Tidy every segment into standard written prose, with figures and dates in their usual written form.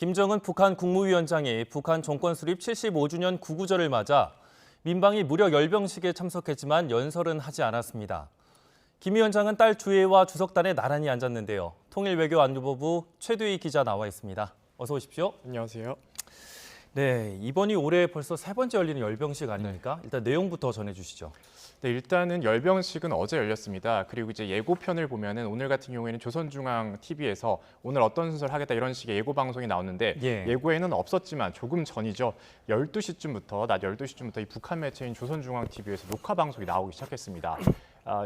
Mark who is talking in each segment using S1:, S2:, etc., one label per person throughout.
S1: 김정은 북한 국무위원장이 북한 정권 수립 75주년 구구절을 맞아 민방위 무력 열병식에 참석했지만 연설은 하지 않았습니다. 김 위원장은 딸 주혜와 주석단에 나란히 앉았는데요. 통일외교안보부 최두희 기자 나와 있습니다. 어서 오십시오.
S2: 안녕하세요.
S1: 네, 이번이 올해 벌써 세 번째 열리는 열병식 아닙니까? 일단 내용부터 전해주시죠.
S2: 네, 일단은 열병식은 어제 열렸습니다. 그리고 이제 예고편을 보면은 오늘 같은 경우에는 조선중앙 TV에서 오늘 어떤 순서를 하겠다 이런 식의 예고 방송이 나오는데 예고에는 없었지만 조금 전이죠. 12시쯤부터 낮 12시쯤부터 이 북한 매체인 조선중앙 TV에서 녹화 방송이 나오기 시작했습니다.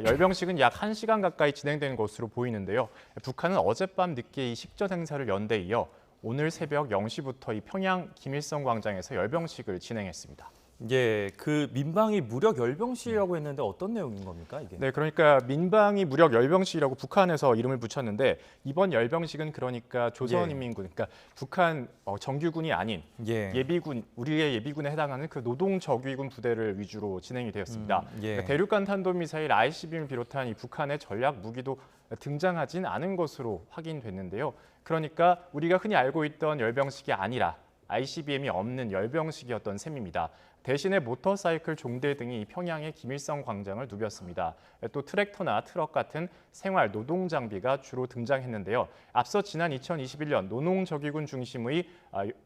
S2: 열병식은 약 1시간 가까이 진행되는 것으로 보이는데요. 북한은 어젯밤 늦게 이 식전 행사를 연 데 이어 오늘 새벽 0시부터 이 평양 김일성 광장에서 열병식을 진행했습니다.
S1: 예, 그 민방위 무력 열병식이라고 했는데 어떤 내용인 겁니까, 이게?
S2: 네, 그러니까 민방위 무력 열병식이라고 북한에서 이름을 붙였는데 이번 열병식은 그러니까 조선인민군, 그러니까 북한 정규군이 아닌 예비군, 우리의 예비군에 해당하는 그 노동저기군 부대를 위주로 진행이 되었습니다. 그러니까 대륙간 탄도미사일 ICBM을 비롯한 이 북한의 전략 무기도 등장하진 않은 것으로 확인됐는데요. 그러니까 우리가 흔히 알고 있던 열병식이 아니라 ICBM이 없는 열병식이었던 셈입니다. 대신에 모터사이클 종대 등이 평양의 김일성 광장을 누볐습니다. 또 트랙터나 트럭 같은 생활 노동 장비가 주로 등장했는데요. 앞서 지난 2021년 노농저기군 중심의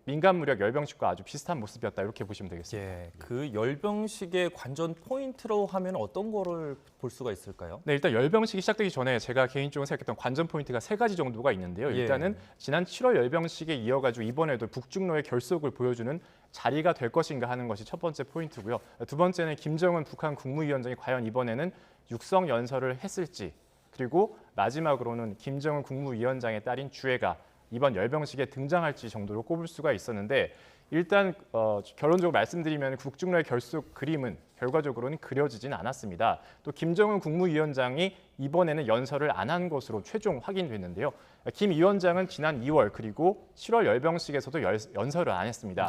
S2: 민간 무력 열병식과 아주 비슷한 모습이었다 이렇게 보시면 되겠습니다.
S1: 예, 그 열병식의 관전 포인트로 하면 어떤 거를 볼 수가 있을까요?
S2: 네, 일단 열병식이 시작되기 전에 제가 개인적으로 생각했던 관전 포인트가 세 가지 정도가 있는데요. 일단은 지난 7월 열병식에 이어가지고 이번에도 북중로의 결속을 보여주는 자리가 될 것인가 하는 것이 첫 번째 포인트고요. 두 번째는 김정은 북한 국무위원장이 과연 이번에는 육성 연설을 했을지, 그리고 마지막으로는 김정은 국무위원장의 딸인 주혜가 이번 열병식에 등장할지 정도로 꼽을 수가 있었는데 일단 결론적으로 말씀드리면 북중로의 결속 그림은 결과적으로는 그려지진 않았습니다. 또 김정은 국무위원장이 이번에는 연설을 안 한 것으로 최종 확인됐는데요. 김 위원장은 지난 2월 그리고 7월 열병식에서도 연설을 안 했습니다.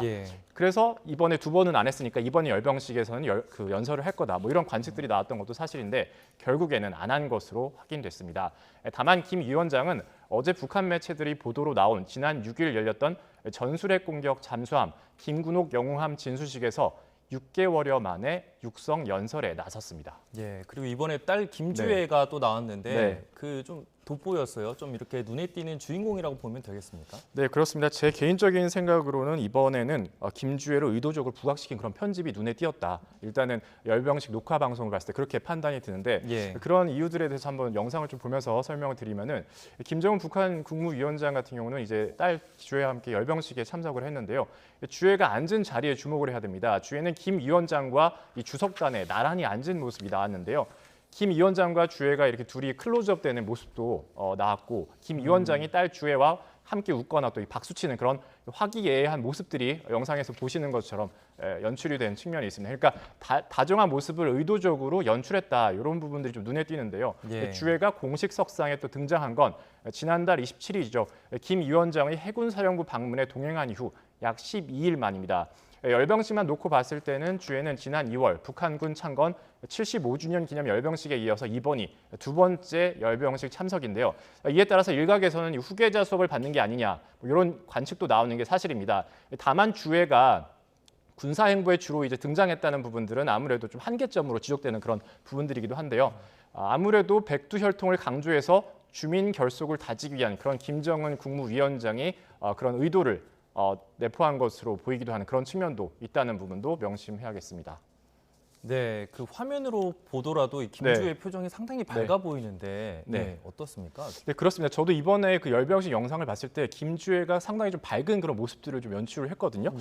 S2: 그래서 이번에 두 번은 안 했으니까 이번에 열병식에서는 연설을 할 거다. 뭐 이런 관측들이 나왔던 것도 사실인데 결국에는 안 한 것으로 확인됐습니다. 다만 김 위원장은 어제 북한 매체들이 보도로 나온 지난 6일 열렸던 전술핵 공격 잠수함 김군옥 영웅함 진수식에서 6개월여 만에 육성 연설에 나섰습니다.
S1: 예, 그리고 이번에 딸 김주혜가 또 나왔는데 그 좀 돋보였어요. 좀 이렇게 눈에 띄는 주인공이라고 보면 되겠습니까?
S2: 네, 그렇습니다. 제 개인적인 생각으로는 이번에는 김주혜를 의도적으로 부각시킨 그런 편집이 눈에 띄었다. 일단은 열병식 녹화 방송을 봤을 때 그렇게 판단이 드는데 그런 이유들에 대해서 한번 영상을 좀 보면서 설명을 드리면은 김정은 북한 국무위원장 같은 경우는 이제 딸 주혜와 함께 열병식에 참석을 했는데요. 주혜가 앉은 자리에 주목을 해야 됩니다. 주혜는 김 위원장과 이 주석단에 나란히 앉은 모습이 나왔는데요. 김 위원장과 주혜가 이렇게 둘이 클로즈업 되는 모습도 나왔고 김 위원장이 딸 주혜와 함께 웃거나 또 박수치는 그런 화기애애한 모습들이 영상에서 보시는 것처럼 연출이 된 측면이 있습니다. 그러니까 다정한 모습을 의도적으로 연출했다 이런 부분들이 좀 눈에 띄는데요. 주혜가 공식 석상에 또 등장한 건 지난달 27일이죠. 김 위원장의 해군사령부 방문에 동행한 이후 약 12일 만입니다. 열병식만 놓고 봤을 때는 주혜는 지난 2월 북한군 창건 75주년 기념 열병식에 이어서 이번이 두 번째 열병식 참석인데요. 이에 따라서 일각에서는 후계자 수업을 받는 게 아니냐 뭐 이런 관측도 나오는 게 사실입니다. 다만 주혜가 군사 행보에 주로 이제 등장했다는 부분들은 아무래도 좀 한계점으로 지적되는 그런 부분들이기도 한데요. 아무래도 백두혈통을 강조해서 주민 결속을 다지기 위한 그런 김정은 국무위원장의 그런 의도를 내포한 것으로 보이기도 하는 그런 측면도 있다는 부분도 명심해야겠습니다.
S1: 네, 그 화면으로 보더라도 이 김주혜 표정이 상당히 밝아 보이는데 어떻습니까?
S2: 네, 그렇습니다. 저도 이번에 그 열병식 영상을 봤을 때 김주혜가 상당히 좀 밝은 그런 모습들을 좀 연출을 했거든요.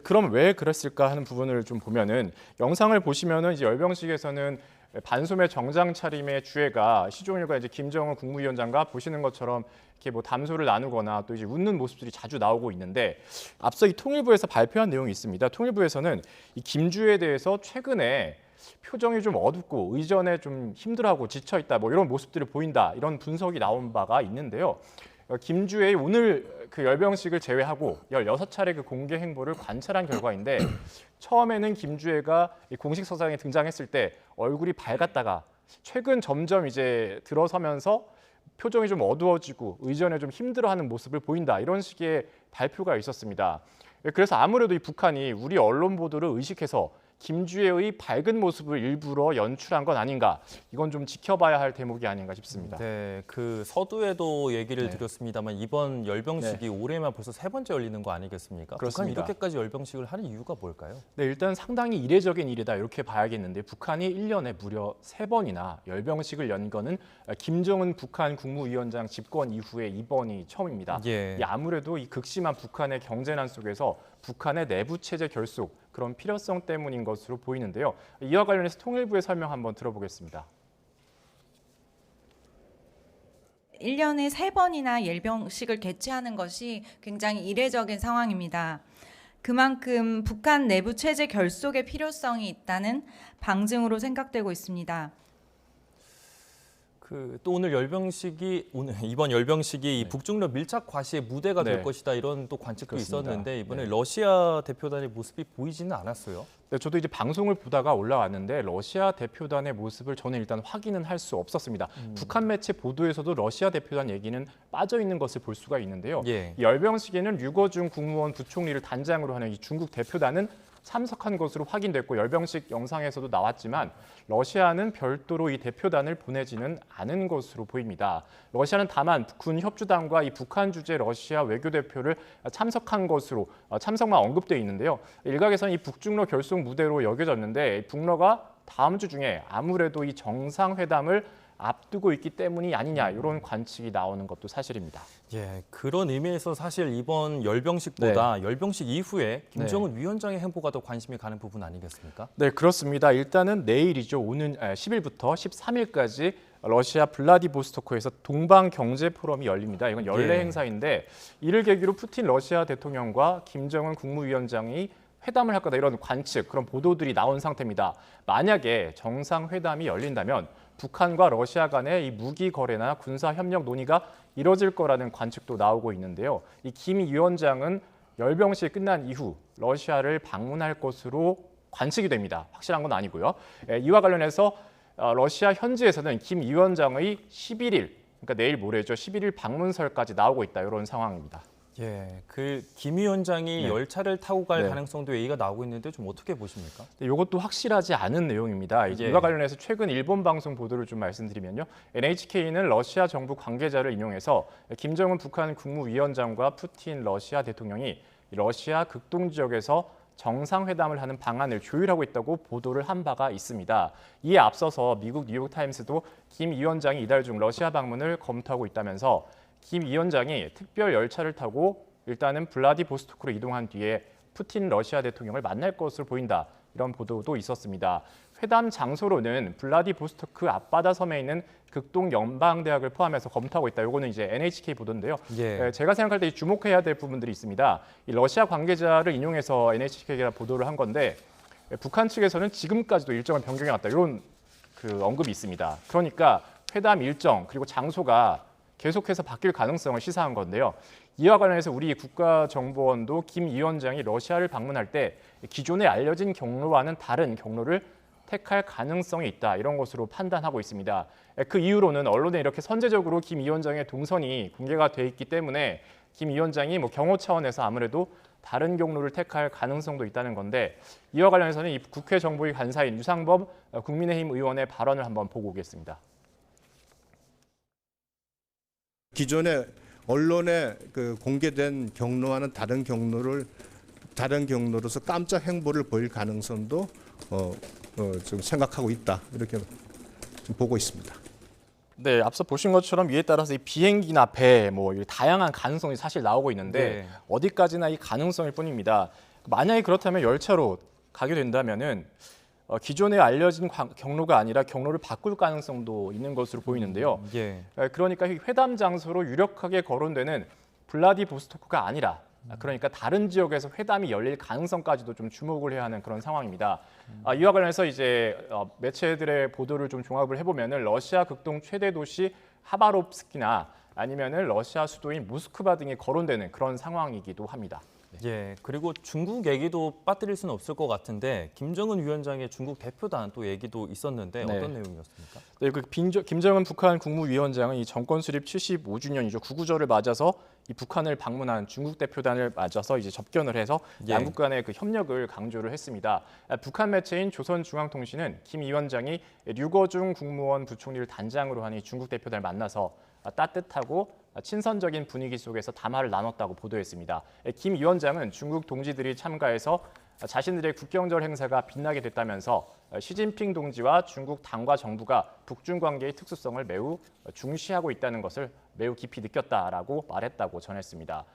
S2: 그럼 왜 그랬을까 하는 부분을 좀 보면은 영상을 보시면은 이제 열병식에서는 반소매 정장 차림의 주혜가 시종일관 이제 김정은 국무위원장과 보시는 것처럼 이렇게 뭐 담소를 나누거나 또 이제 웃는 모습들이 자주 나오고 있는데 앞서 이 통일부에서 발표한 내용이 있습니다. 통일부에서는 이 김주혜에 대해서 최근에 표정이 좀 어둡고 의전에 좀 힘들어하고 지쳐 있다 뭐 이런 모습들을 보인다 이런 분석이 나온 바가 있는데요. 김주혜의 오늘 그 열병식을 제외하고 16차례 그 공개 행보를 관찰한 결과인데 처음에는 김주혜가 공식 서상에 등장했을 때 얼굴이 밝았다가 최근 점점 이제 들어서면서 표정이 좀 어두워지고 의전에 좀 힘들어하는 모습을 보인다 이런 식의 발표가 있었습니다. 그래서 아무래도 이 북한이 우리 언론 보도를 의식해서 김주애의 밝은 모습을 일부러 연출한 건 아닌가. 이건 좀 지켜봐야 할 대목이 아닌가 싶습니다.
S1: 네, 그 서두에도 얘기를 드렸습니다만 이번 열병식이 올해만 벌써 3번째 열리는 거 아니겠습니까?
S2: 그렇습니다.
S1: 북한이 이렇게까지 열병식을 하는 이유가 뭘까요?
S2: 네, 일단 상당히 이례적인 일이다 이렇게 봐야겠는데 북한이 1년에 무려 3번이나 열병식을 연 거는 김정은 북한 국무위원장 집권 이후에 이번이 처음입니다.
S1: 예.
S2: 아무래도 이 극심한 북한의 경제난 속에서 북한의 내부 체제 결속 그런 필요성 때문인 것으로 보이는데요. 이와 관련해서 통일부의 설명 한번 들어보겠습니다.
S3: 1년에 3번이나 열병식을 개최하는 것이 굉장히 이례적인 상황입니다. 그만큼 북한 내부 체제 결속의 필요성이 있다는 방증으로 생각되고 있습니다.
S1: 또 오늘 이번 열병식이 이 북중러 밀착 과시의 무대가 될 것이다 이런 또 관측도
S2: 그렇습니다.
S1: 있었는데 이번에 러시아 대표단의 모습이 보이지는 않았어요.
S2: 네, 저도 이제 방송을 보다가 올라왔는데 러시아 대표단의 모습을 저는 일단 확인은 할 수 없었습니다. 북한 매체 보도에서도 러시아 대표단 얘기는 빠져 있는 것을 볼 수가 있는데요.
S1: 예.
S2: 이 열병식에는 류거준 국무원 부총리를 단장으로 하는 이 중국 대표단은 참석한 것으로 확인됐고 열병식 영상에서도 나왔지만 러시아는 별도로 이 대표단을 보내지는 않은 것으로 보입니다. 러시아는 다만 군 협조단과 이 북한 주재 러시아 외교대표를 참석한 것으로 참석만 언급돼 있는데요. 일각에서는 이 북중러 결속 무대로 여겨졌는데 북러가 다음 주 중에 아무래도 이 정상회담을 앞두고 있기 때문이 아니냐 이런 관측이 나오는 것도 사실입니다.
S1: 예, 그런 의미에서 사실 이번 열병식보다 열병식 이후에 김정은 위원장의 행보가 더 관심이 가는 부분 아니겠습니까?
S2: 네, 그렇습니다. 일단은 내일이죠. 오는 10일부터 13일까지 러시아 블라디보스토크에서 동방경제포럼이 열립니다. 이건 연례 행사인데 이를 계기로 푸틴 러시아 대통령과 김정은 국무위원장이 회담을 할 거다 이런 관측, 그런 보도들이 나온 상태입니다. 만약에 정상회담이 열린다면 북한과 러시아 간의 이 무기 거래나 군사 협력 논의가 이뤄질 거라는 관측도 나오고 있는데요. 이 김 위원장은 열병식 끝난 이후 러시아를 방문할 것으로 관측이 됩니다. 확실한 건 아니고요. 이와 관련해서 러시아 현지에서는 김 위원장의 11일, 그러니까 내일 모레죠. 11일 방문설까지 나오고 있다. 이런 상황입니다.
S1: 예, 김 위원장이 열차를 타고 갈 가능성도 얘기가 나오고 있는데 좀 어떻게 보십니까?
S2: 이것도 확실하지 않은 내용입니다. 이와 관련해서 최근 일본 방송 보도를 좀 말씀드리면요. NHK는 러시아 정부 관계자를 인용해서 김정은 북한 국무위원장과 푸틴 러시아 대통령이 러시아 극동 지역에서 정상회담을 하는 방안을 조율하고 있다고 보도를 한 바가 있습니다. 이에 앞서서 미국 뉴욕타임스도 김 위원장이 이달 중 러시아 방문을 검토하고 있다면서 김 위원장이 특별 열차를 타고 일단은 블라디보스토크로 이동한 뒤에 푸틴 러시아 대통령을 만날 것으로 보인다. 이런 보도도 있었습니다. 회담 장소로는 블라디보스토크 앞바다 섬에 있는 극동 연방대학을 포함해서 검토하고 있다. 이거는 이제 NHK 보도인데요. 제가 생각할 때 주목해야 될 부분들이 있습니다. 이 러시아 관계자를 인용해서 NHK가 보도를 한 건데 북한 측에서는 지금까지도 일정을 변경해 왔다. 이런 언급이 있습니다. 그러니까 회담 일정 그리고 장소가 계속해서 바뀔 가능성을 시사한 건데요. 이와 관련해서 우리 국가정보원도 김 위원장이 러시아를 방문할 때 기존에 알려진 경로와는 다른 경로를 택할 가능성이 있다. 이런 것으로 판단하고 있습니다. 그 이유로는 언론에 이렇게 선제적으로 김 위원장의 동선이 공개가 돼 있기 때문에 김 위원장이 경호 차원에서 아무래도 다른 경로를 택할 가능성도 있다는 건데 이와 관련해서는 이 국회 정보위 간사인 유상범 국민의힘 의원의 발언을 한번 보고 오겠습니다.
S4: 기존에 언론에 공개된 경로와는 다른 경로로서 깜짝 행보를 보일 가능성도 좀 생각하고 있다 이렇게 좀 보고 있습니다.
S2: 네, 앞서 보신 것처럼 이에 따라서 이 비행기나 배, 다양한 가능성이 사실 나오고 있는데 어디까지나 이 가능성일 뿐입니다. 만약에 그렇다면 열차로 가게 된다면은 기존에 알려진 경로가 아니라 경로를 바꿀 가능성도 있는 것으로 보이는데요. 그러니까 회담 장소로 유력하게 거론되는 블라디보스토크가 아니라 그러니까 다른 지역에서 회담이 열릴 가능성까지도 좀 주목을 해야 하는 그런 상황입니다. 이와 관련해서 이제 매체들의 보도를 좀 종합을 해보면은 러시아 극동 최대 도시 하바롭스키나 아니면은 러시아 수도인 모스크바 등이 거론되는 그런 상황이기도 합니다.
S1: 예, 그리고 중국 얘기도 빠뜨릴 수는 없을 것 같은데 김정은 위원장의 중국 대표단 또 얘기도 있었는데
S2: 네.
S1: 어떤 내용이었습니까?
S2: 네, 김정은 북한 국무위원장은 이 정권 수립 75주년이죠. 구구절을 맞아서 이 북한을 방문한 중국 대표단을 맞아서 이제 접견을 해서
S1: 예.
S2: 양국 간의 그 협력을 강조를 했습니다. 북한 매체인 조선중앙통신은 김 위원장이 류거중 국무원 부총리를 단장으로 한 이 중국 대표단을 만나서 따뜻하고 친선적인 분위기 속에서 담화를 나눴다고 보도했습니다. 김 위원장은 중국 동지들이 참가해서 자신들의 국경절 행사가 빛나게 됐다면서 시진핑 동지와 중국 당과 정부가 북중 관계의 특수성을 매우 중시하고 있다는 것을 매우 깊이 느꼈다라고 말했다고 전했습니다.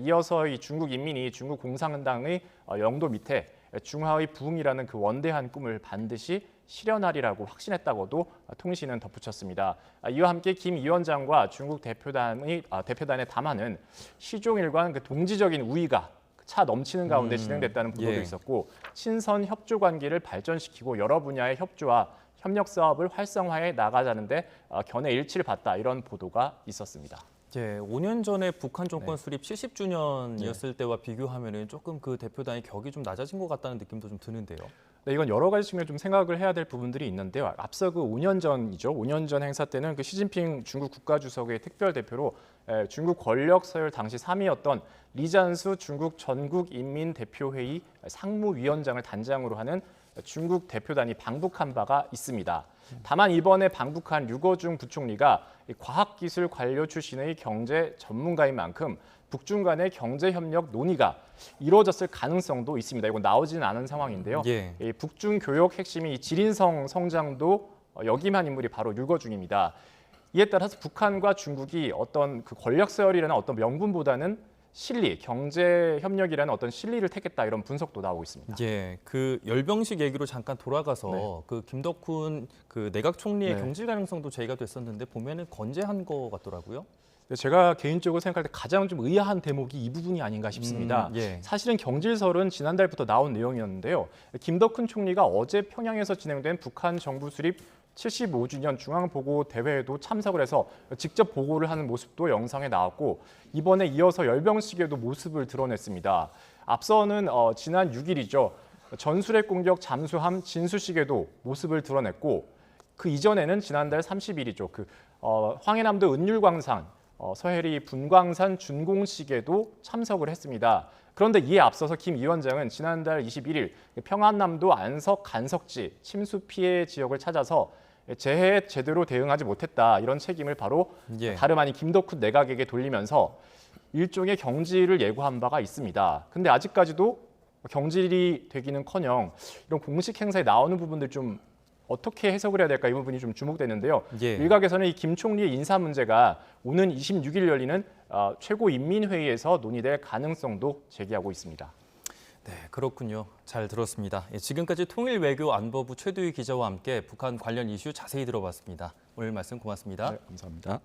S2: 이어서 이 중국 인민이 중국 공산당의 영도 밑에 중화의 부흥이라는 그 원대한 꿈을 반드시 실현하리라고 확신했다고도 통신은 덧붙였습니다. 이와 함께 김 위원장과 중국 대표단의 담화는 시종일관 그 동지적인 우위가 차 넘치는 가운데 진행됐다는 보도도
S1: 예.
S2: 있었고 친선 협조 관계를 발전시키고 여러 분야의 협조와 협력 사업을 활성화해 나가자는데 견해 일치를 봤다 이런 보도가 있었습니다.
S1: 예, 5년 전에 북한 정권 수립 70주년이었을 때와 비교하면은 조금 그 대표단의 격이 좀 낮아진 것 같다는 느낌도 좀 드는데요.
S2: 네, 이건 여러 가지 측면 좀 생각을 해야 될 부분들이 있는데요. 앞서 그 5년 전이죠. 5년 전 행사 때는 그 시진핑 중국 국가주석의 특별 대표로 중국 권력 서열 당시 3위였던 리잔수 중국 전국인민대표회의 상무위원장을 단장으로 하는 중국 대표단이 방북한 바가 있습니다. 다만 이번에 방북한 류거중 부총리가 과학기술 관료 출신의 경제 전문가인 만큼 북중 간의 경제 협력 논의가 이루어졌을 가능성도 있습니다. 이건 나오지는 않은 상황인데요.
S1: 예.
S2: 이 북중 교역 핵심이 지린성 성장도 역임한 인물이 바로 류거중입니다. 이에 따라서 북한과 중국이 어떤 그 권력 서열이라는 어떤 명분보다는 실리, 경제 협력이라는 어떤 실리를 택했다 이런 분석도 나오고 있습니다.
S1: 예, 그 열병식 얘기로 잠깐 돌아가서 그 김덕훈 그 내각 총리의 경질 가능성도 제기가 됐었는데 보면은 건재한 것 같더라고요.
S2: 제가 개인적으로 생각할 때 가장 좀 의아한 대목이 이 부분이 아닌가 싶습니다.
S1: 예.
S2: 사실은 경질설은 지난달부터 나온 내용이었는데요. 김덕훈 총리가 어제 평양에서 진행된 북한 정부 수립 75주년 중앙보고 대회에도 참석을 해서 직접 보고를 하는 모습도 영상에 나왔고 이번에 이어서 열병식에도 모습을 드러냈습니다. 앞서는 지난 6일이죠. 전술핵 공격 잠수함 진수식에도 모습을 드러냈고 그 이전에는 지난달 30일이죠. 그 황해남도 은율광산 서해리 분광산 준공식에도 참석을 했습니다. 그런데 이에 앞서서 김 위원장은 지난달 21일 평안남도 안석 간석지 침수 피해 지역을 찾아서 재해에 제대로 대응하지 못했다 이런 책임을 바로 다름 아닌 김덕훈 내각에게 돌리면서 일종의 경질을 예고한 바가 있습니다. 근데 아직까지도 경질이 되기는커녕 이런 공식 행사에 나오는 부분들 좀 어떻게 해석을 해야 될까 이 부분이 좀 주목되는데요. 일각에서는 이 김 총리의 인사 문제가 오는 26일 열리는 최고인민회의에서 논의될 가능성도 제기하고 있습니다.
S1: 네, 그렇군요. 잘 들었습니다. 지금까지 통일외교안보부 최두희 기자와 함께 북한 관련 이슈 자세히 들어봤습니다. 오늘 말씀 고맙습니다.
S2: 네, 감사합니다.